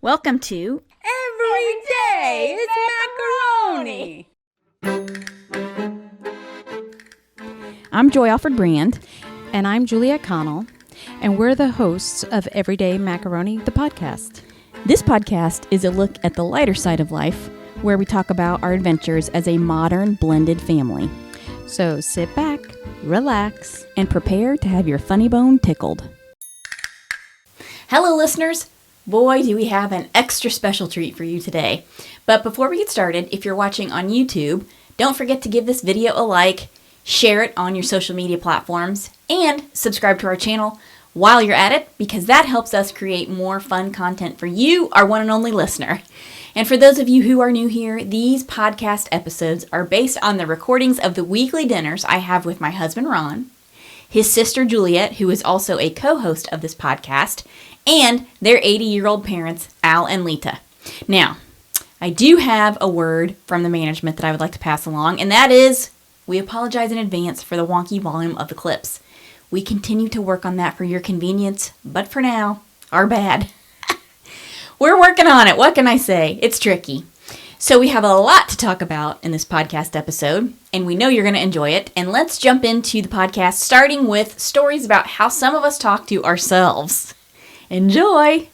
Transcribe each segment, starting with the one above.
Welcome to Every Day is Macaroni. I'm Joy Alford Brand. And I'm Juliet Connell, and we're the hosts of Everyday Macaroni, the podcast. This podcast is a look at the lighter side of life, where we talk about our adventures as a modern blended family. So sit back, relax, And prepare to have your funny bone tickled. Hello, listeners. Boy, do we have an extra special treat for you today. But before we get started, if you're watching on YouTube, don't forget to give this video a like, share it on your social media platforms, and subscribe to our channel while you're at it, because that helps us create more fun content for you, our one and only listener. And for those of you who are new here, these podcast episodes are based on the recordings of the weekly dinners I have with my husband, Ron, his sister, Juliet, who is also a co-host of this podcast, and their 80-year-old parents, Al and Lita. Now, I do have a word from the management that I would like to pass along, and that is, we apologize in advance for the wonky volume of the clips. We continue to work on that for your convenience, but for now, our bad. We're working on it. What can I say? It's tricky. So we have a lot to talk about in this podcast episode, and we know you're going to enjoy it. And let's jump into the podcast, starting with stories about how some of us talk to ourselves. Enjoy!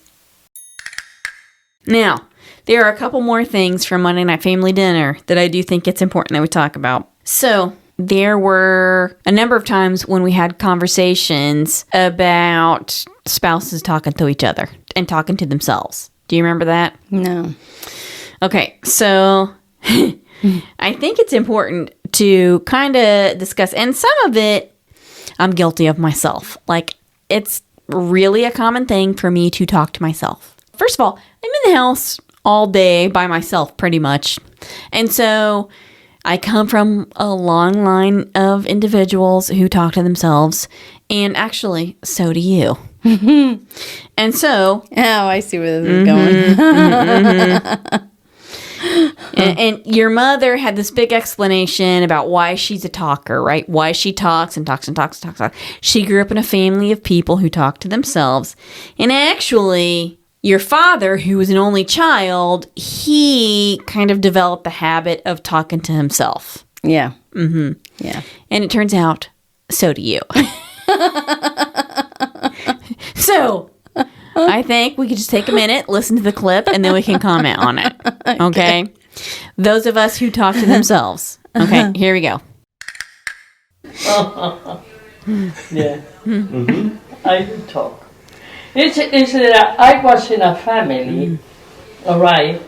Now, there are a couple more things from Monday Night Family Dinner that I do think it's important that we talk about. So, there were a number of times when we had conversations about spouses talking to each other and talking to themselves. Do you remember that? No. Okay, so I think it's important to kind of discuss, and some of it I'm guilty of myself. Like, it's really a common thing for me to talk to myself. First of all, I'm in the house all day by myself pretty much. And so I come from a long line of individuals who talk to themselves. And actually, so do you. And so... Oh, I see where this is going. And your mother had this big explanation about why she's a talker, right? Why she talks and talks and talks and talks. She grew up in a family of people who talk to themselves. And actually, your father, who was an only child, he kind of developed the habit of talking to himself. Yeah. Mm-hmm. Yeah. And it turns out, so do you. So... I think we could just take a minute, listen to the clip, and then we can comment on it. Okay? Those of us who talk to themselves. Okay, here we go. Yeah. Mm-hmm. I do talk. It's I was in a family, all right.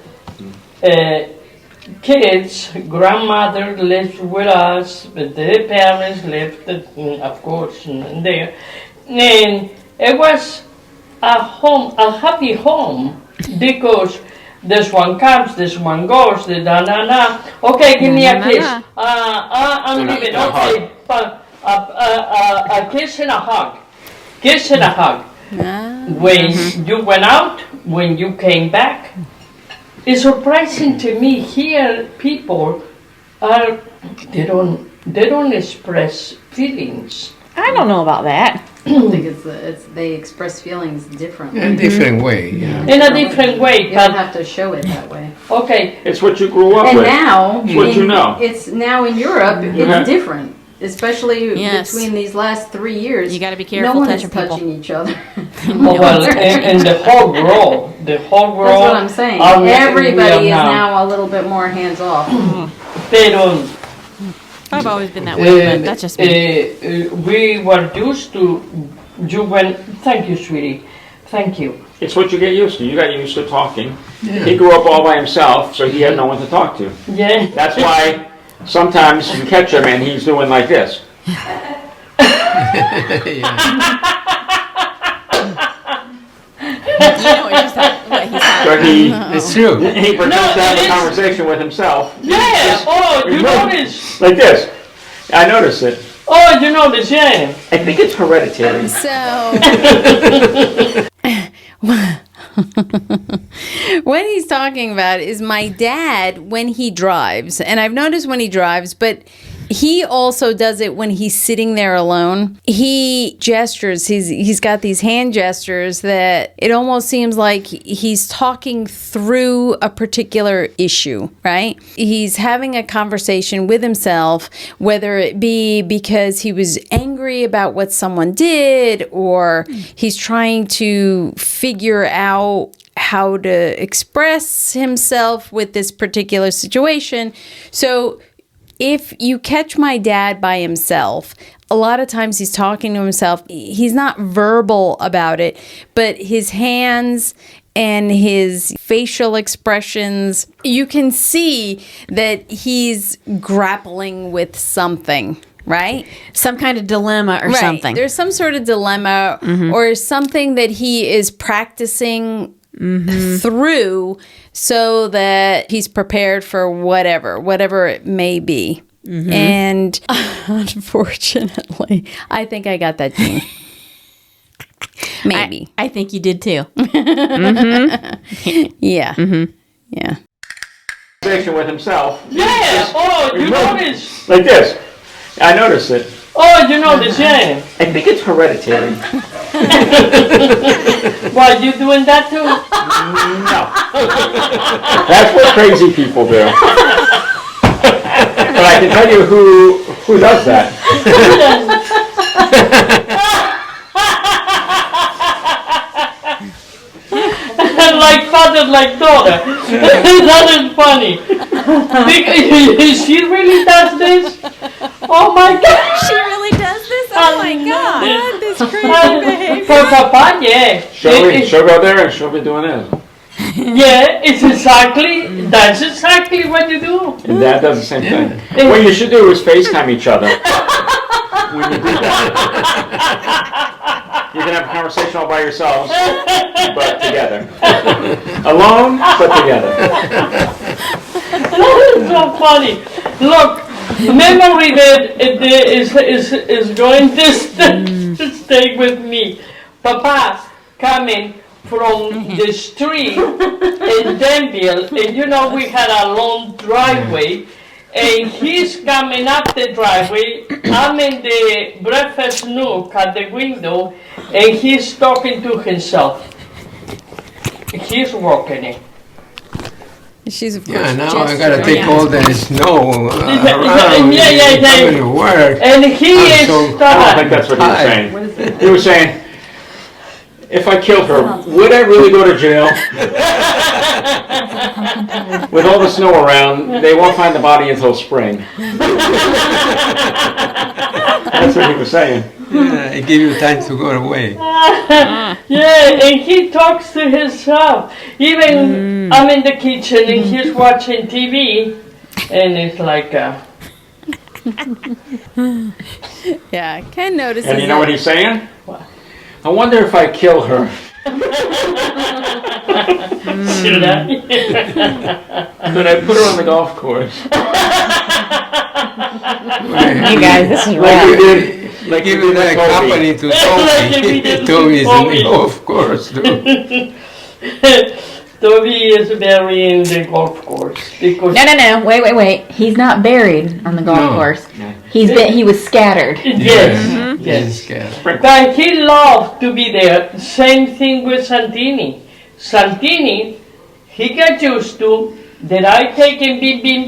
Kids, grandmother lived with us, but their parents lived, of course, there. And it was a happy home, because this one comes, this one goes, the da-na-na. Okay, give me a kiss. I'm leaving, okay. A kiss and a hug. Kiss and a hug. When you went out, when you came back, it's surprising to me here people they don't express feelings. I don't know about that. I don't think they express feelings differently. In a different way, yeah. In a different way, You don't but have to show it that way. okay. It's what you grew up And with. now, It's what you know. it's now in Europe, Yeah. it's different. Especially Yes. between these last 3 years. You gotta be careful no one is touching people. touching each other. Well, in the whole world, That's what I'm saying. Everybody is now a little bit more hands off. They don't. I've always been that way, but that's just me. We were used to. Thank you, sweetie. Thank you. It's what you get used to. You got used to talking. Yeah. He grew up all by himself, so he had no one to talk to. Yeah. That's why sometimes you catch him and he's doing like this. So It's true. he pretends to have a conversation with himself. Yeah. Oh, you noticed? Like this. I noticed it. Oh, you noticed? Yeah. I think it's hereditary. So, what he's talking about is my dad when he drives. And I've noticed when he drives, but He also does it when he's sitting there alone. He gestures. He's got these hand gestures that it almost seems like he's talking through a particular issue, right? He's having a conversation with himself, whether it be because he was angry about what someone did, or he's trying to figure out how to express himself with this particular situation. So if you catch my dad by himself, a lot of times he's talking to himself. He's not verbal about it, but his hands and his facial expressions, you can see that he's grappling with something, right? Some kind of dilemma or something. There's some sort of dilemma or something that he is practicing through so that he's prepared for whatever it may be. And unfortunately, I think I got that gene. Maybe. I think you did too. Yeah. Yeah. Conversation with himself. Yeah. Oh, you notice. Like this. I noticed it. Oh, you notice, yeah. I think it's hereditary. Why, you doing that too? No. That's what crazy people do. But I can tell you who does that. Like father, like daughter. That is funny. She really does this? Oh my God. She really does this? Oh my God. This crazy behavior. For Papa, yeah. She'll go there and she'll be doing this. Yeah, that's exactly what you do. And Dad does the same thing. What you should do is FaceTime each other. When you do that. You can have a conversation all by yourselves, but together. Alone, but together. That is so funny. Look, memory that is going to stay with me. Papa coming from the street in Denville, and you know we had a long driveway, and he's coming up the driveway. I'm in the breakfast nook at the window, and he's talking to himself. He's walking it. She's of course. Yeah, now I gesturing. gotta take all the snow around. Yeah. Coming to work. And he is I don't think that's what he was saying. He was saying, if I killed her, would I really go to jail? With all the snow around, they won't find the body until spring. That's what he was saying. Yeah, it gave you time to go away. Yeah, and he talks to himself. Even I'm in the kitchen and he's watching TV, and it's like, Yeah, Ken notices. And you know what it. he's saying? I wonder if I kill her. see that? Could I put her on the golf course? You guys, this is Like rad. you did. Like you Giving did with that Toby. company to Like we did Toby. Toby's with in Toby. the golf course, dude. Toby is very in the golf course because No. Wait. He's not buried on the golf No. course. He was scattered. yes. He's scared. But he loved to be there. Same thing with Santini. Santini, he got used to that I take him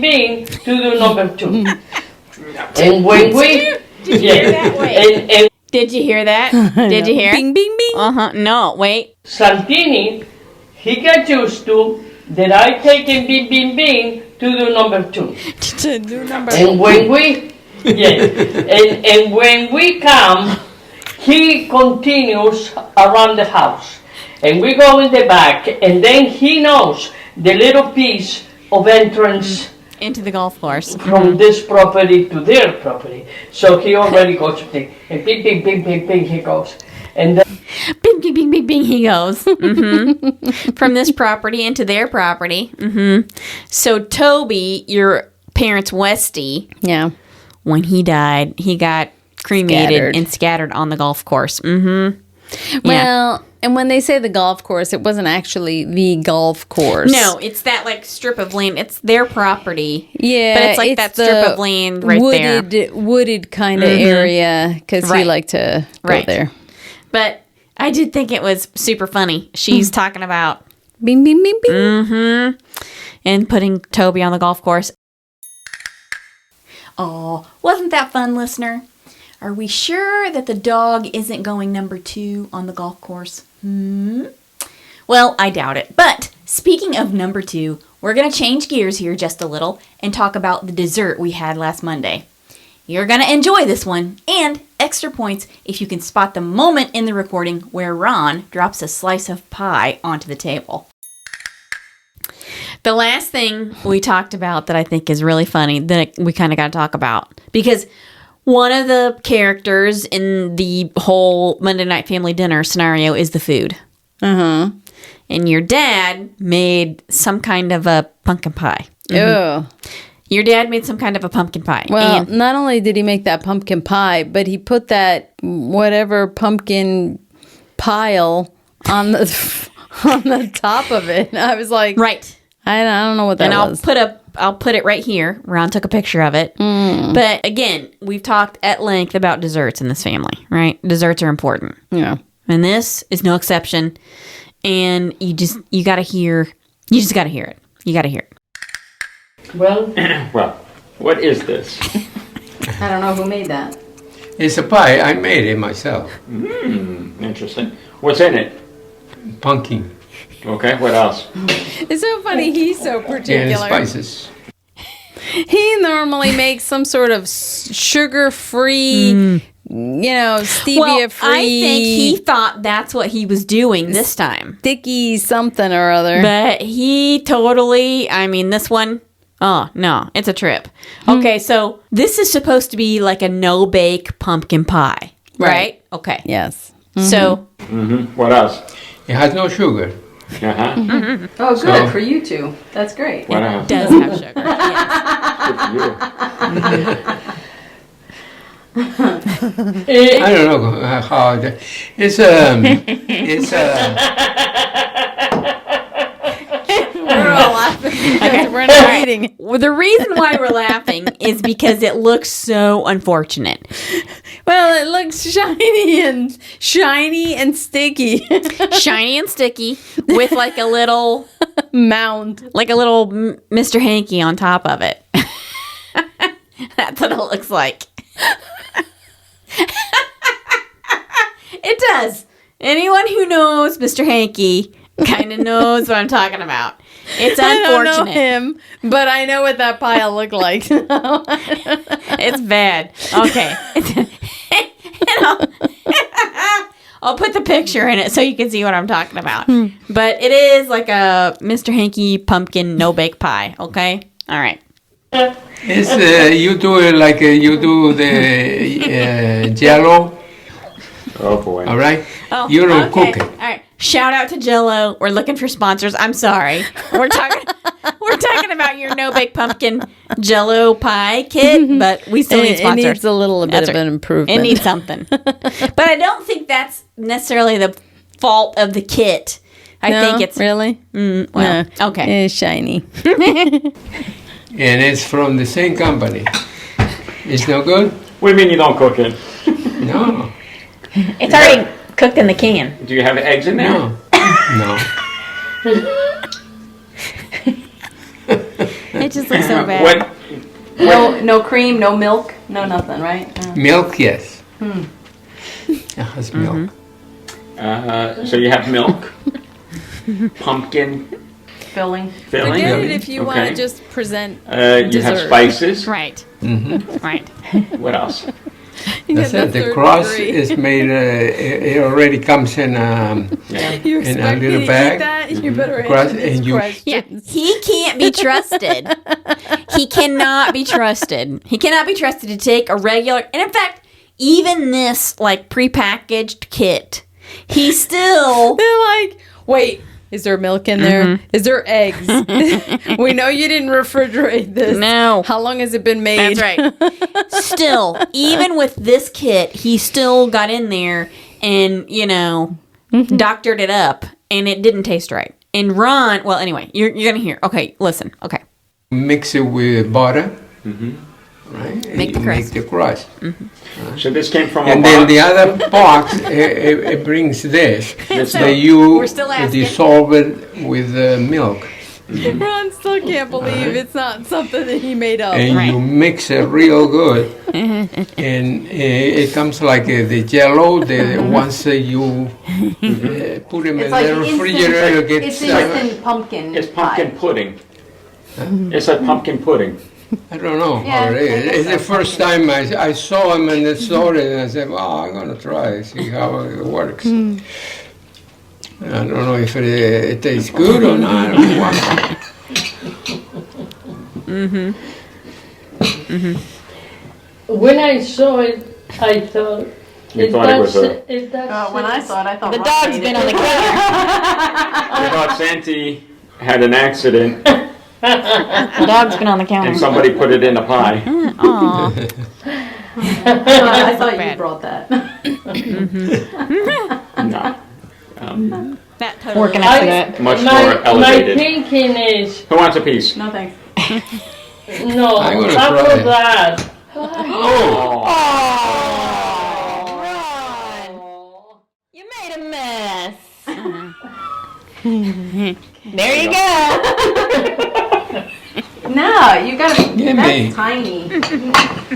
bing to do number 2. And when we Did you hear that? Wait. and Did you hear that? Did you hear? Bing, bing, bing. No, wait. Santini, he got used to that I take him bing to do number 2. To do number. And when we and when we come, he continues around the house. And we go in the back, and then he knows the little piece of entrance Into the golf course. from this property to their property. So he already goes big, and bing, he goes. And then Bing, he goes. From this property into their property. So Toby, your parents' Westie, Yeah. when he died, he got cremated Scattered. and scattered on the golf course. Well, And when they say the golf course, it wasn't actually the golf course. No, it's that like strip of land. It's their property. Yeah, but it's like that strip of land right there. Wooded kind of area, because he liked to go there. But I did think it was super funny. She's talking about bing, bing, bing, bing. And putting Toby on the golf course. Oh, wasn't that fun, listener? Are we sure that the dog isn't going number 2 on the golf course? Well, I doubt it. But speaking of number 2, we're going to change gears here just a little and talk about the dessert we had last Monday. You're going to enjoy this one, and extra points if you can spot the moment in the recording where Ron drops a slice of pie onto the table. The last thing we talked about that I think is really funny that we kind of got to talk about, because one of the characters in the whole Monday Night Family Dinner scenario is the food. Uh-huh. And your dad made some kind of a pumpkin pie. Oh. Your dad made some kind of a pumpkin pie. Well, and not only did he make that pumpkin pie, but he put that whatever pumpkin pile on the top of it. I was like, right. I don't know what that was. I'll put it right here. Ron took a picture of it. But again, we've talked at length about desserts in this family, right? Desserts are important. Yeah. And this is no exception. And you just got to hear it. You got to hear it. Well, what is this? I don't know who made that. It's a pie. I made it myself. Interesting. What's in it? Pumpkin Okay, what else? It's so funny. He's so particular. and spices. He normally makes some sort of sugar-free, stevia-free. I think he thought that's what he was doing this time. Sticky something or other. But he totally, this one, oh, no, it's a trip. Okay, so this is supposed to be like a no-bake pumpkin pie, right? Okay. Yes. So. What else? It has no sugar. Uh-huh. Oh, good for you two. That's great. What else? It does have sugar. Yes. I don't know how it's We're all laughing because we're not eating. Well, the reason why we're laughing is because it looks so unfortunate. Well, it looks shiny and sticky. Shiny and sticky with like a little mound. Like a little Mr. Hanky on top of it. That's what it looks like. It does. Anyone who knows Mr. Hanky kind of knows what I'm talking about. It's unfortunate. I don't know him, but I know what that pile looked like. It's bad. Okay. I'll put the picture in it so you can see what I'm talking about. But it is like a Mr. Hanky pumpkin no-bake pie, okay? All right. It's you do it like you do the Jello. Oh boy! All right. Oh, you don't cook it. All right. Shout out to Jello. We're looking for sponsors. I'm sorry. We're talking about your no-bake pumpkin Jello pie kit, but we still need sponsors. It needs a little bit of an improvement. It needs something. But I don't think that's necessarily the fault of the kit. I think it's really okay. It's shiny. And it's from the same company. It's no good? What do you mean you don't cook it? No. It's already cooked in the can. Do you have eggs in there? No. No. It just looks so bad. No cream, no milk, no nothing, right? Milk, yes. It has milk. So you have milk, pumpkin Filling. filling. Forget it if you want Okay. to just present You have dessert. spices. Right. Mm-hmm. Right. What else? That's it. The crust is made. It already comes in. You in a expect me little to bag. eat that? You better Crust, answer these and you- questions. Yeah. He can't be trusted. He cannot be trusted. He cannot be trusted to take a regular. And in fact, even this like prepackaged kit, he still. They're like, wait, is there milk in there? Is there eggs? We know you didn't refrigerate this. No. How long has it been made? That's right. Still, even with this kit, he still got in there and, doctored it up, and it didn't taste right. And Ron, well, anyway, you're going to hear. Okay, listen. Okay. Mix it with butter. Right? Make the crust. Make the crust. So this came from a And then box? the other box, it brings this. So, that you we're still asking. dissolve it with milk. Ron still can't believe it's not something that he made up. And you mix it real good. And it comes like the jello, once you put them in the refrigerator, it It's gets... instant pumpkin. It's pumpkin pie. pudding. It's like pumpkin pudding. I don't know Yeah, how it I is. guess It's the so. first time I saw him in the store, and I said, well, I'm going to try it, see how it works. I don't know if it tastes good or not. When I saw it, I thought. You thought it was a- When I saw it, I thought The Ron dog's made been it. on the counter. I thought Santi had an accident The dog's been on the counter. and somebody put it in a pie. Aw. I thought you brought that. No. That totally Working looks out good. good. Much my, more my elevated. thinking is, Who wants a piece? No thanks. no, I'm gonna half try of it. that. You made a mess. There you go. No, you gotta. Give That's me. tiny.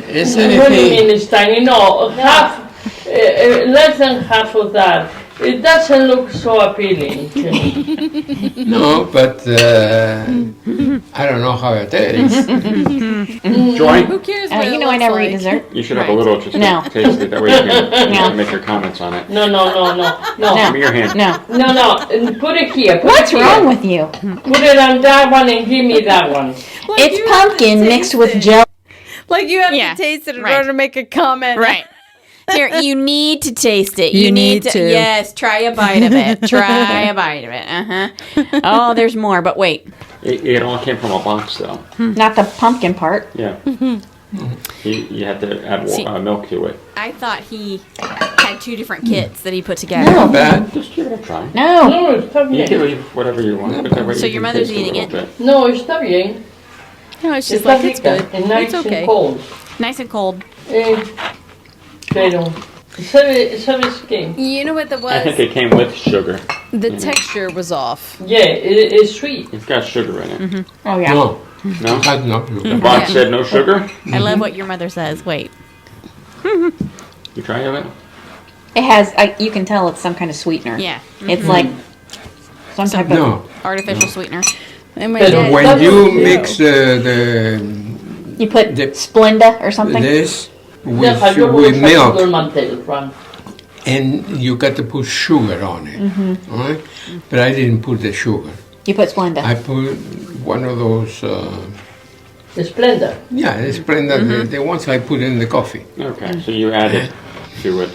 Is What do you anything... mean it's tiny? No, half, less than half of that. It doesn't look so appealing to me. No, but I don't know how it is. Joy, Who cares what You it know I looks never like? eat dessert. you should have a little just No. to taste it. That way you can No. make your comments on it. No. Give me your hand. No. No, and put it here. Put What's it here. wrong with you? Put it on that one and give me that one. Like It's you have to pumpkin mixed taste with it. jelly. Like you have Yeah, to taste it in right. order to make a comment. Right. Here, you need to taste it. You need to. Yes, try a bite of it. Try a bite of it. Uh-huh. Oh, there's more, but wait. It all came from a box, though. Not the pumpkin part. Yeah. You had to add See- milk to it. I thought he had two different kits that he put together. Not bad. Just give it a try. No. No, está You can bien. leave whatever you want. But that way So you your can mother's taste a eating little it? bit. No, está bien. No, it's just Está like it's rica good. and nice It's okay. and cold. Nice and cold. Pero, ¿sabes qué? You know what that I think was? it came with sugar. The texture was off. Yeah, it's sweet. It's got sugar in it. Oh, yeah. No, No? that's not The good. box said no sugar? I love what your mother says. Wait. You try it? It has, you can tell it's some kind of sweetener. Yeah. It's like some type of No. artificial sweetener. And my But dad, When That's you what- mix You put The- Splenda or something? this Deja, yo lo with saco del milk, mantel, Juan. and you got to put sugar on it, all right? But I didn't put the sugar. You put Splenda. I put one of those, Splendor. yeah, it's Brenda, the ones I put in the coffee. Okay, so you added to it.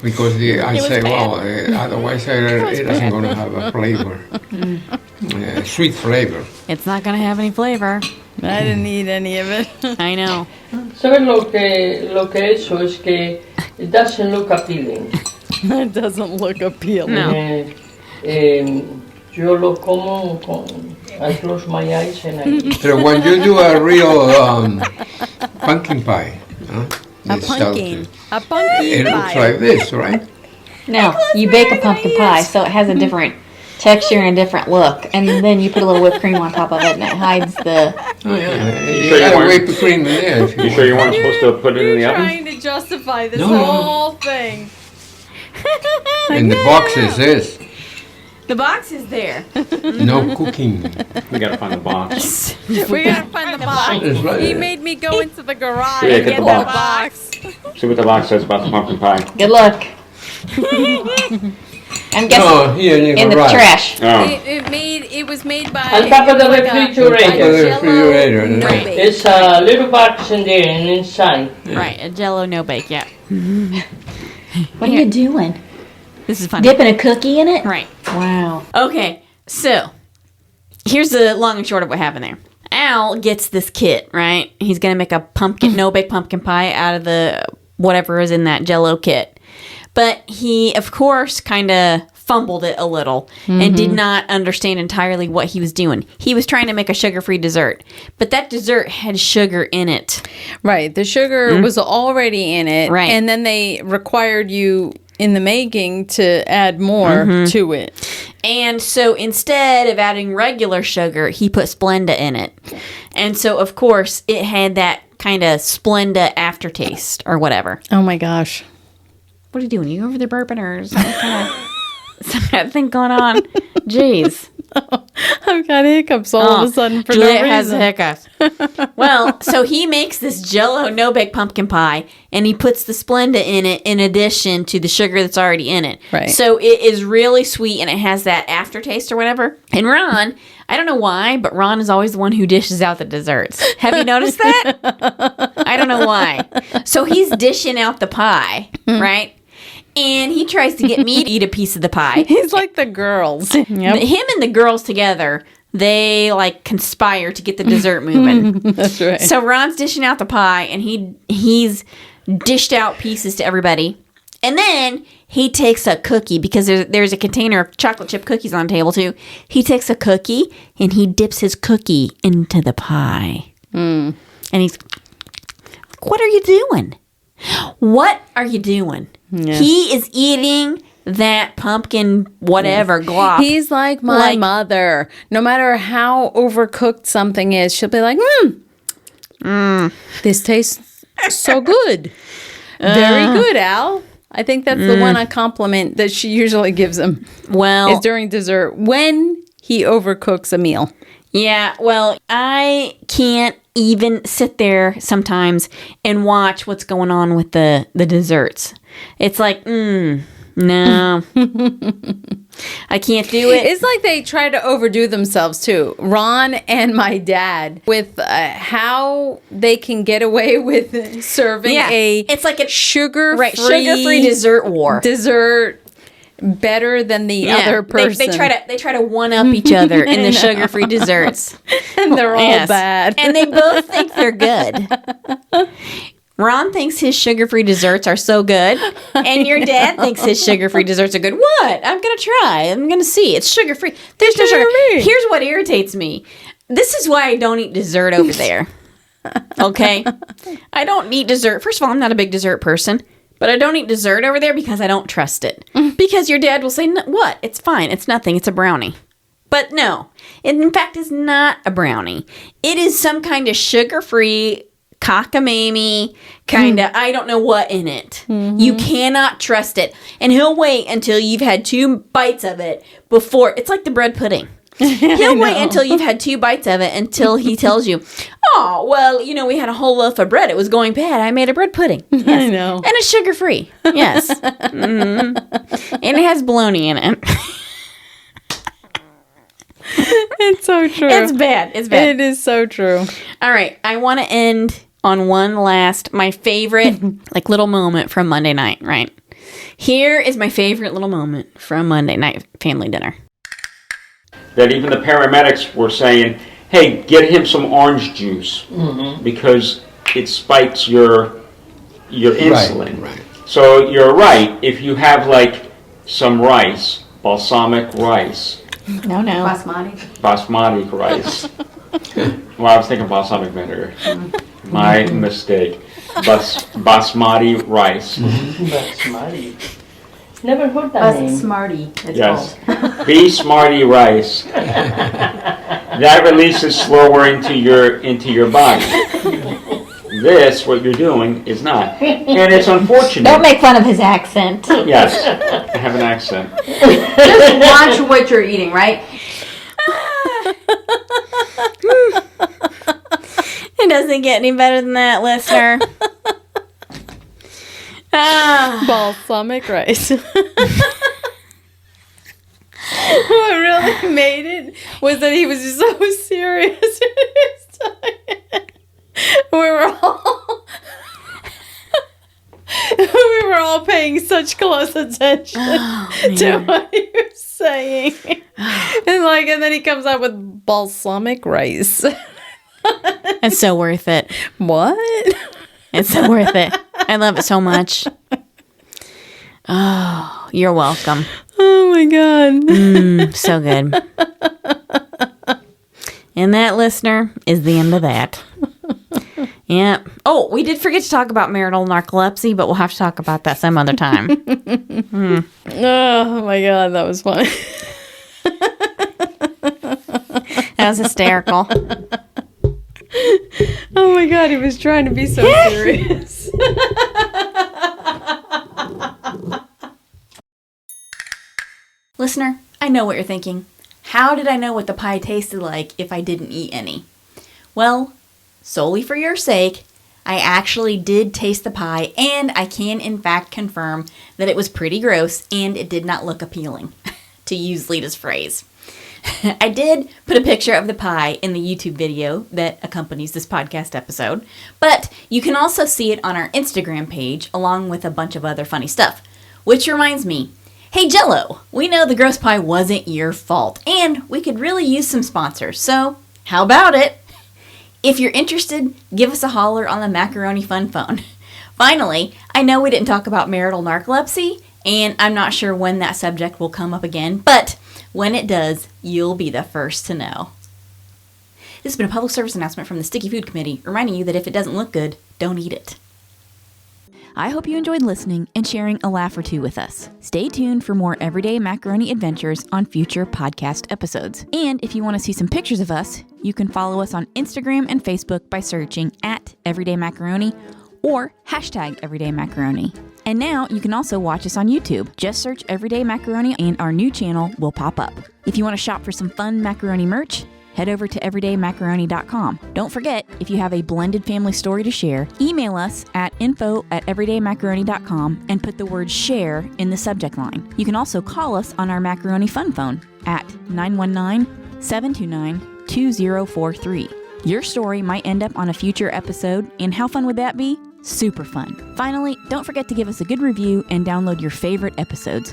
Because I was say, bad. well, otherwise it isn't going to have a flavor, sweet flavor. It's not going to have any flavor. I didn't eat any of it. I know. ¿Sabes lo que eso es que it doesn't look appealing? It doesn't look appealing. No. Yo lo como con, I close my eyes and I eat. So when you do a real pumpkin pie, A the pumpkin. stout, A pumpkin it looks pie. like this, right? No, you bake a pumpkin pie, so it has a different texture and a different look, and then you put a little whipped cream on top of it, and it hides the. Oh yeah, You you sure you got weren't- whipped cream in there. If You sure you weren't supposed to put it in You're the oven? trying to justify this No, no. whole thing. And the box is this, The box is there. no cooking. We gotta find the box. We gotta find the box. It's right He there. made me go into the garage Yeah, and get get the the box. box. See what the box says about the pumpkin pie. Good luck. I'm guessing No, here in the garage. trash. Oh, It was made by. On top of the it was like a- refrigerator. like a The Jell-O refrigerator, no right. bake. It's a little box in there and inside. Right, a Jello no bake. Yeah. What are you doing? This is funny. Dipping a cookie in it? Right. Wow. Okay, so here's the long and short of what happened there. Al gets this kit, right? He's gonna make a pumpkin, no bake pumpkin pie out of the whatever is in that Jello kit. But he, of course, kind of fumbled it a little and did not understand entirely what he was doing. He was trying to make a sugar-free dessert, but that dessert had sugar in it. Right. The sugar was already in it. Right. And then they required you in the making to add more to it. And so instead of adding regular sugar, he put Splenda in it. And so, of course, it had that kind of Splenda aftertaste or whatever. Oh, my gosh. What are you doing? You over there burping or something? Some kind of thing going on? Jeez. I've got hiccups all of a sudden for Juliet no has reason. hiccups. Well, so he makes this Jell-O no-bake pumpkin pie, and he puts the Splenda in it in addition to the sugar that's already in it. Right. So it is really sweet, and it has that aftertaste or whatever. And Ron, I don't know why, but Ron is always the one who dishes out the desserts. Have you noticed that? I don't know why. So he's dishing out the pie, right? And he tries to get me to eat a piece of the pie. He's like the girls. Yep. Him and the girls together, they like conspire to get the dessert moving. That's right. So Ron's dishing out the pie, and he's dished out pieces to everybody. And then he takes a cookie, because there's a container of chocolate chip cookies on the table too. He takes a cookie and he dips his cookie into the pie. And he's, what are you doing? What are you doing? Yeah. He is eating that pumpkin whatever glop. He's like my mother. No matter how overcooked something is, she'll be like, this tastes so good. Very good, Al. I think that's the one compliment that she usually gives him. Well, is during dessert when he overcooks a meal. Yeah, well, I can't even sit there sometimes and watch what's going on with the desserts. It's like, no. I can't do it. It's like they try to overdo themselves, too. Ron and my dad, with how they can get away with serving it's like a sugar-free dessert war. Dessert better than the other person. They try to one up each other in the sugar-free desserts. And they're all bad. And they both think they're good. Ron thinks his sugar-free desserts are so good, and your dad thinks his sugar-free desserts are good. What? I'm going to try. I'm going to see. It's sugar-free. There's no sugar. Here's what irritates me. This is why I don't eat dessert over there. Okay? I don't eat dessert. First of all, I'm not a big dessert person, but I don't eat dessert over there because I don't trust it. Because your dad will say, what? It's fine. It's nothing. It's a brownie. But no. It, in fact, is not a brownie. It is some kind of sugar-free cockamamie kind of, I don't know what in it. You cannot trust it. And he'll wait until you've had 2 bites of it before, it's like the bread pudding. He'll wait until you've had 2 bites of it until he tells you, oh, well, we had a whole loaf of bread. It was going bad. I made a bread pudding. Yes. I know. And it's sugar-free. Yes. And it has bologna in it. It's so true. It's bad. It's bad. It is so true. All right. I want to end on one last, my favorite little moment from Monday night, right? Here is my favorite little moment from Monday night family dinner. That even the paramedics were saying, hey, get him some orange juice because it spikes your insulin. Right. So you're right. If you have some rice, balsamic rice. No. Basmati rice. Well, I was thinking balsamic vinegar. My mistake. Basmati rice. Basmati. Never heard that name. Smarty. It's Yes. called. Be Smarty rice. That releases slower into your body. This, what you're doing, is not. And it's unfortunate. Don't make fun of his accent. Yes, I have an accent. Just watch what you're eating, right? It doesn't get any better than that, listener. Balsamic rice. What really made it was that he was so serious. We were all paying such close attention to what he was saying. And then he comes out with balsamic rice. It's so worth it. What? It's so worth it. I love it so much. Oh, you're welcome. Oh my God. So good. And that, listener, is the end of that. Yeah. Oh, we did forget to talk about marital narcolepsy, but we'll have to talk about that some other time. Oh my God, that was funny. That was hysterical. Oh my God, he was trying to be so serious. Listener, I know what you're thinking. How did I know what the pie tasted like if I didn't eat any? Well, solely for your sake, I actually did taste the pie, and I can in fact confirm that it was pretty gross and it did not look appealing, to use Lita's phrase. I did put a picture of the pie in the YouTube video that accompanies this podcast episode, but you can also see it on our Instagram page along with a bunch of other funny stuff. Which reminds me, hey Jello, we know the gross pie wasn't your fault, and we could really use some sponsors, so how about it? If you're interested, give us a holler on the Macaroni Fun Phone. Finally, I know we didn't talk about marital narcolepsy, and I'm not sure when that subject will come up again, but when it does, you'll be the first to know. This has been a public service announcement from the Sticky Food Committee, reminding you that if it doesn't look good, don't eat it. I hope you enjoyed listening and sharing a laugh or two with us. Stay tuned for more everyday macaroni adventures on future podcast episodes. And if you want to see some pictures of us, you can follow us on Instagram and Facebook by searching @everydaymacaroni or #everydaymacaroni. And now you can also watch us on YouTube. Just search Everyday Macaroni and our new channel will pop up. If you want to shop for some fun macaroni merch, head over to everydaymacaroni.com. Don't forget, if you have a blended family story to share, email us at info@everydaymacaroni.com and put the word share in the subject line. You can also call us on our Macaroni Fun Phone at 919-729-2043. Your story might end up on a future episode, and how fun would that be? Super fun. Finally, don't forget to give us a good review and download your favorite episodes.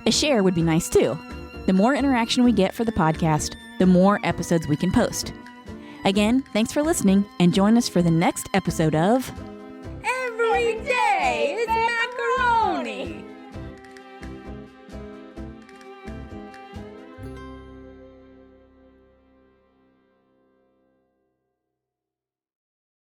A share would be nice too. The more interaction we get for the podcast, the more episodes we can post. Again, thanks for listening, and join us for the next episode of Every day.